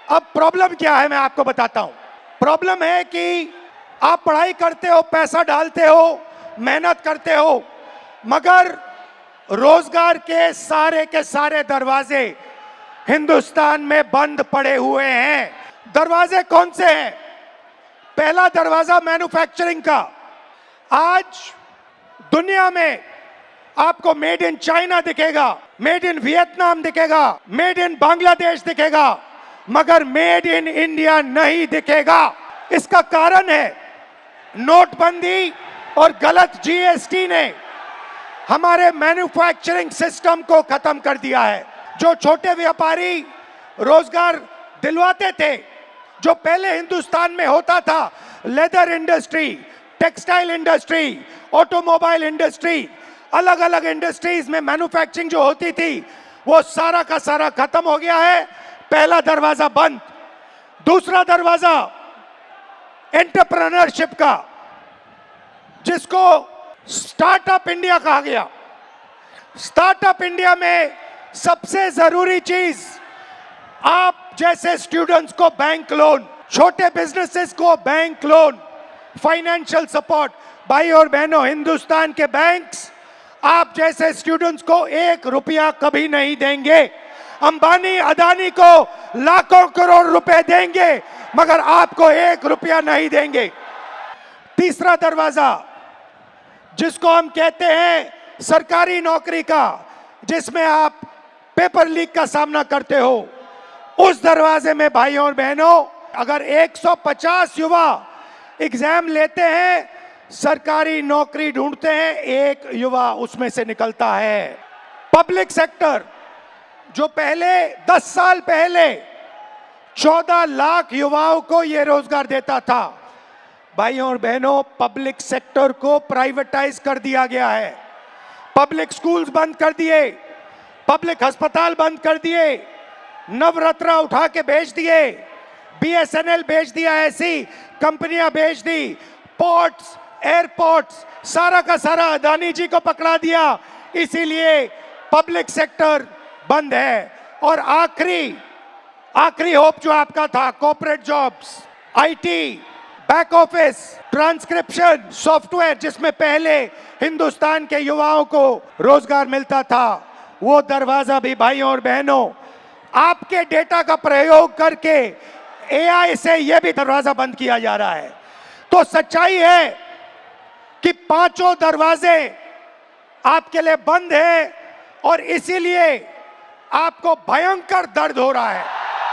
अब प्रॉब्लम क्या है मैं आपको बताता हूं। प्रॉब्लम है कि आप पढ़ाई करते हो, पैसा डालते हो, मेहनत करते हो, मगर रोजगार के सारे दरवाजे हिंदुस्तान में बंद पड़े हुए हैं। दरवाजे कौन से हैं? पहला दरवाजा मैन्युफैक्चरिंग का। आज दुनिया में आपको मेड इन चाइना दिखेगा, मेड इन वियतनाम दिखेगा, मेड इन बांग्लादेश दिखेगा, मगर मेड इन इंडिया नहीं दिखेगा। इसका कारण है नोटबंदी और गलत जीएसटी ने हमारे मैन्युफैक्चरिंग सिस्टम को खत्म कर दिया है। जो छोटे व्यापारी रोजगार दिलवाते थे, जो पहले हिंदुस्तान में होता था, leather industry, textile industry, automobile industry, अलग अलग इंडस्ट्रीज में मैन्युफैक्चरिंग जो होती थी, वो सारा का सारा खत्म हो गया है। पहला दरवाजा बंद। दूसरा दरवाजा एंटरप्रेन्योरशिप का, जिसको स्टार्टअप इंडिया कहा गया। स्टार्टअप इंडिया में सबसे जरूरी चीज, आप जैसे स्टूडेंट्स को बैंक लोन, छोटे बिजनेसेस को बैंक लोन, फाइनेंशियल सपोर्ट। भाई और बहनों, हिंदुस्तान के बैंक्स आप जैसे स्टूडेंट्स को 1 रुपया कभी नहीं देंगे। अंबानी अदानी को लाखों करोड़ रुपए देंगे, मगर आपको 1 रुपया नहीं देंगे। तीसरा दरवाजा, जिसको हम कहते हैं सरकारी नौकरी का, जिसमें आप पेपर लीक का सामना करते हो, उस दरवाजे में भाइयों और बहनों, अगर 150 युवा एग्जाम लेते हैं, सरकारी नौकरी ढूंढते हैं, 1 युवा उसमें से निकलता है। पब्लिक सेक्टर, जो पहले 10 साल पहले 14 लाख युवाओं को यह रोजगार देता था, भाइयों और बहनों, पब्लिक सेक्टर को प्राइवेटाइज कर दिया गया है। पब्लिक स्कूल्स बंद कर दिए, पब्लिक अस्पताल बंद कर दिए, नवरत्न उठा के बेच दिए, बीएसएनएल बेच दिया, ऐसी कंपनियां बेच दी, पोर्ट्स, एयरपोर्ट्स, सारा का सारा अदानी जी को पकड़ा दिया। इसीलिए पब्लिक सेक्टर बंद है। और आखिरी होप जो आपका था, corporate jobs, IT, back office, transcription software, जिसमें पहले हिंदुस्तान के युवाओं को रोजगार मिलता था, वो दरवाजा भी भाइयों और बहनों आपके डेटा का प्रयोग करके एआई से यह भी दरवाजा बंद किया जा रहा है। तो सच्चाई है कि पांचों दरवाजे आपके लिए बंद हैं और इसीलिए आपको भयंकर दर्द हो रहा है।